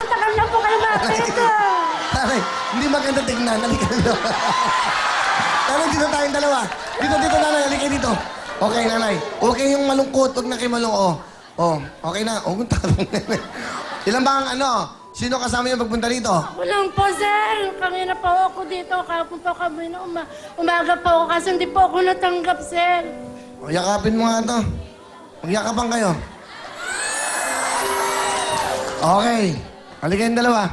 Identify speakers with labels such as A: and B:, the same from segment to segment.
A: tagal na po kayo bakit?
B: Nanay, hindi maganda tignan. Halika dito. Nanay, dito tayong dalawa. Dito, nanay. Halika dito. Okay, nanay. Okay yung malungkot. Huwag na kayo malungkot. Oh, okay na. Huwag kong tarong. Ilan ba ang ano? Sino kasama niyo pagpunta dito?
A: Walang po, sir. Kanina po ako dito. Kahapon po kami na umaga po ako kasi hindi po ako natanggap, sir.
B: O, yakapin mo nga ito. Magyakapan kayo. Okay. Halika yung dalawa.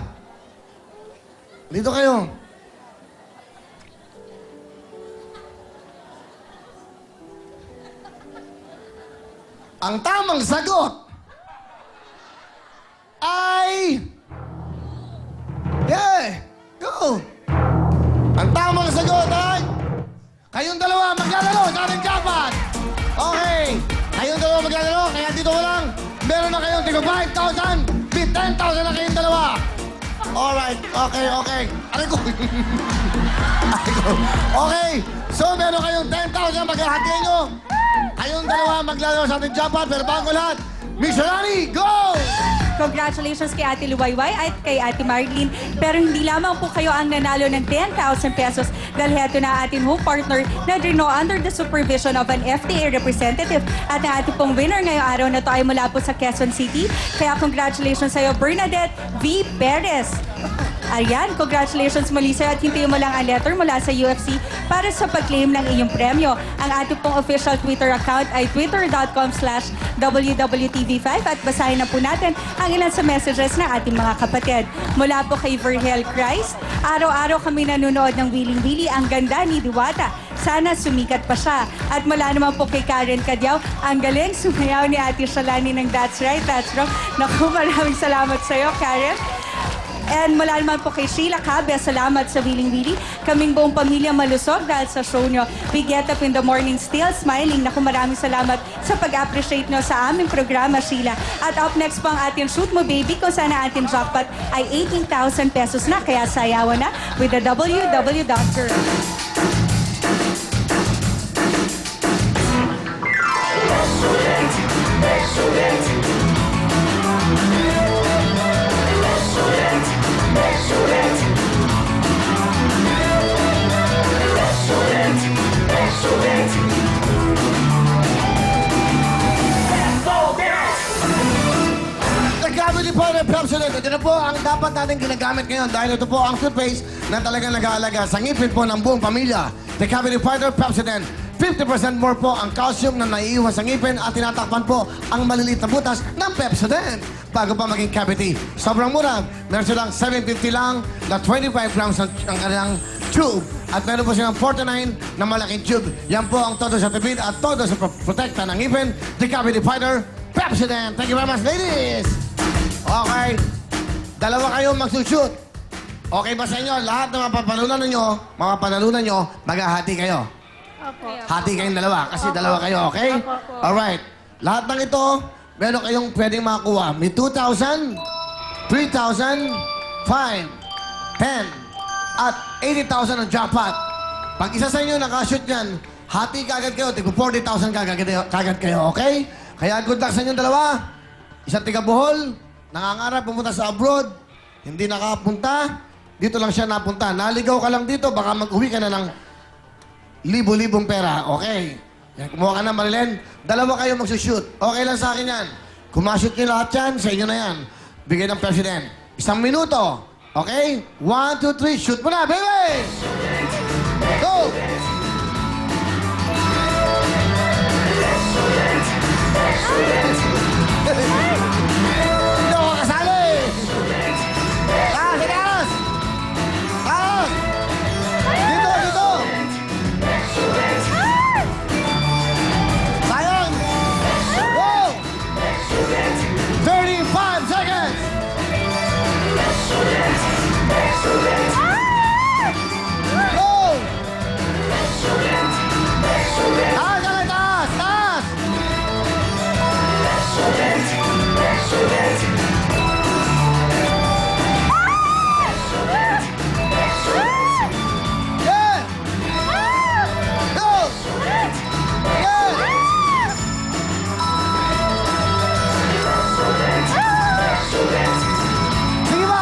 B: Dito kayo. Ang tamang sagot ay... Yeah! Go! Ang tamang sagot ay... Kayong dalawa maglalaro sa ating jackpot! Okay! Kayong dalawa maglalaro, kaya dito ko lang. Meron na kayong tigo 5,000, with 10,000 na kayong dalawa. Alright, okay. Aray ko. Aray ko. Okay, so meron kayong 10,000 maghahatiin nyo. Kayong dalawa maglalaro sa ating jackpot, pero bago lahat, Missionary, go!
C: Congratulations kay Ate Luwayway at kay Ate Marlene. Pero hindi lamang po kayo ang nanalo ng 10,000 pesos dahil heto na ating home partner na Drino under the supervision of an FTA representative. At ang ating pong winner ngayong araw na to ay mula po sa Quezon City. Kaya congratulations sa'yo, Bernadette V. Perez. Ayan, congratulations muli sa'yo at hintayin mo lang ang letter mula sa UFC para sa pag-claim ng iyong premyo. Ang ating pong official Twitter account ay twitter.com/WWTV5 at basahin na po natin ang ilan sa messages ng ating mga kapatid. Mula po kay Verhel Christ, araw-araw kami nanonood ng Wiling Willy, ang ganda ni Diwata. Sana sumikat pa siya. At mula naman po kay Karen Cadyao, ang galing sumayaw ni Ate Shalani ng That's Right, That's Wrong. Naku, maraming salamat sa'yo, Karen. And mula naman po kay Sheila Cabe, salamat sa Wiling Willy. Kaming buong pamilya malusog dahil sa show nyo. We get up in the morning still smiling. Naku, maraming salamat sa pag-appreciate nyo sa aming programa, Sheila. At up next po ang ating Shoot Mo Baby, kung saan ang ating jackpot ay 18,000 pesos na. Kaya sayawan na with the WW Doctor.
B: Nagkamali po ng Pepsodent. Ito na po ang dapat natin ginagamit ngayon dahil ito po ang toothpaste na talagang nag-aalaga sa ngipin po ng buong pamilya. The Cavity Fighter Pepsodent. 50% more po ang calcium na naiiwan sa ngipin at tinatakpan po ang maliliit na butas ng Pepsodent bago pa maging cavity. Sobrang mura. Meron silang 750 lang na 25 grams ang kanilang tube. At meron po silang 49 na malaking tube. Yan po ang todo sa tipid at todo sa protekta ng ngipin. The Cavity Fighter Pepsodent. Thank you very much, ladies! Okay. Dalawa kayo magsushoot. Okay ba sa inyo? Lahat ng mga panalunan nyo, maghahati kayo.
A: Opo.
B: Hati kayong dalawa, kasi dalawa kayo, okay? Alright. Lahat ng ito, meron kayong pwedeng makakuha. May 2,000, 3,000, 5, 10, at 80,000 ang jackpot. Pag isa sa inyo nakashoot yan, hati kagad kayo, tigpo 40,000 kagad kayo, okay? Kaya good luck sa inyong dalawa. Isang tiga Bohol, nangangarap pumunta sa abroad, hindi nakapunta, dito lang siya napunta. Naligaw ka lang dito, baka mag-uwi ka na ng libo-libong pera. Okay. Yan, kumuha ka na, Marilyn. Dalawa kayo magsushoot. Okay lang sa akin yan. Kumashoot niyo lahat yan, sa inyo na yan. Bigay ng President. 1 minuto. Okay? 1, 2, 3, shoot mo na, baby! Go! Hindi ako kasali! Taas! Taas! Taas! Dito! Dito! Sayang! Wow! 35 seconds! Go! Taas! Taas! Taas! Taas! Yeah! Go! Yeah! Sige ba?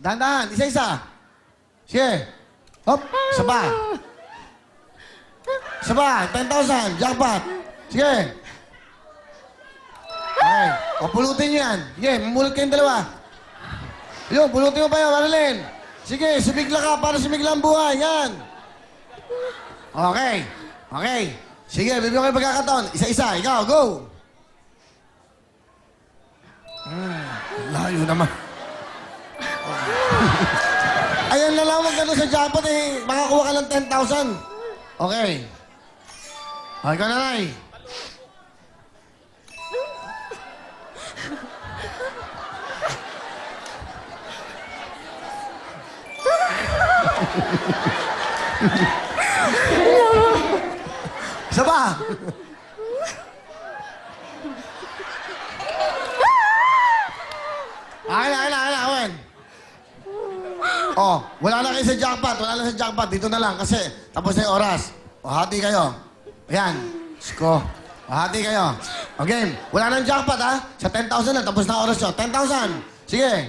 B: Dahan-dahan. Isa-isa. Sige. Hop. Isa pa. Isa pa. 10,000. Jackpot. Sige. Okay. O, pulutin niyo yan. Sige, mamulot kayong dalawa. Yun, pulutin mo pa yun, Marilyn. Sige, sumigla ka para sumigla ang buhay. Yan. Okay. Okay. Sige, bibigyan ko yung pagkakataon. Isa-isa. Ikaw, go. Layo naman. Ayan na lang, magkano sa jackpot eh. Makakuha ka ng 10,000. Okay. Okay ka na, Nay. Isa pa. Akin na, Owen. Oh, wala na kayo sa jackpot. Wala na sa jackpot. Dito na lang kasi tapos na yung oras. O, hati kayo. Ayan. Sko. O, hati kayo. O, game. Wala na yung jackpot, ha? Sa 10,000 na. Tapos na ang oras nyo. 10,000. Sige.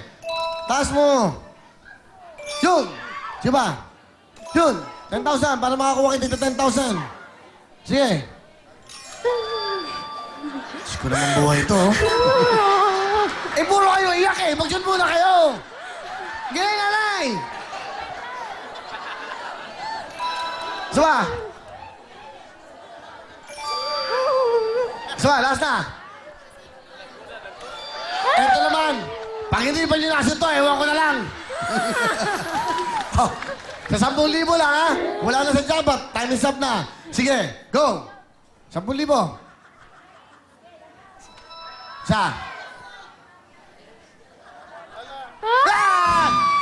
B: Taas mo. Yun. Sige ba? Yun. 10,000 para makakuha kayo dito 10,000. Sige. Sko naman buhay ito, oh. Eh, puro kayo iyak eh. Mag-shoot muna kayo. Gaya nanay! Sama! Sama, last na! Eto naman, pag hindi pa nyo nasunod to, ewan ko na lang. Oh, sa 10,000 lang, ha? Wala na sa jackpot, time is up na. Sige, go! 10,000. Sa?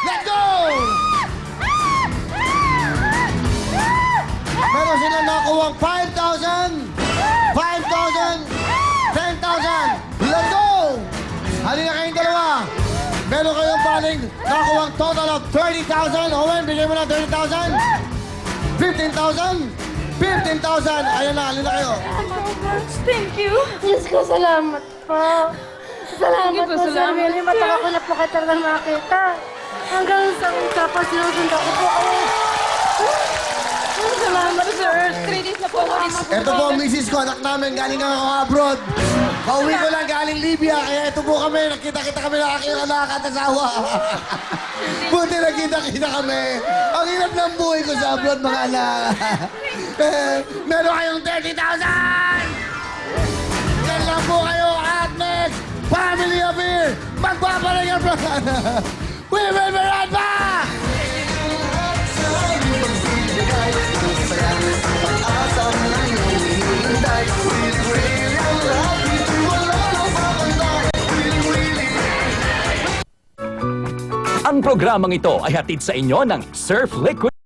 B: Let's go! Meron sila nakuha 5,000, 5,000, 10,000. Let's go! Halina kayong dalawa. Meron kayong paling nakuha total of 30,000. Owen, bigay mo na 30,000. 15,000. 15,000. Ayan na, halina kayo.
A: Thank you. Diyos ko, salamat po. Salamat po, Sir Willie. Matagal ko na po kayo talagang makita. Hanggang sa tapos sinusunod ko po. Salamat, sir. 3 days na po ako.
B: Ito po ang misis ko, anak namin. Galing ako abroad. Pauwi ko lang galing Libya. Kaya ito po kami. Nakita-kita kami ng aking anak at asawa. Buti nakita-kita kami. Ang hirap ng buhay ko sa abroad, mga anak. Meron kayong 30,000! Yan lang po kayo at next Family of Beer. Magpapalag ang programa. We will be right back!
D: Ang programang ito ay hatid sa inyo ng Surf Liquid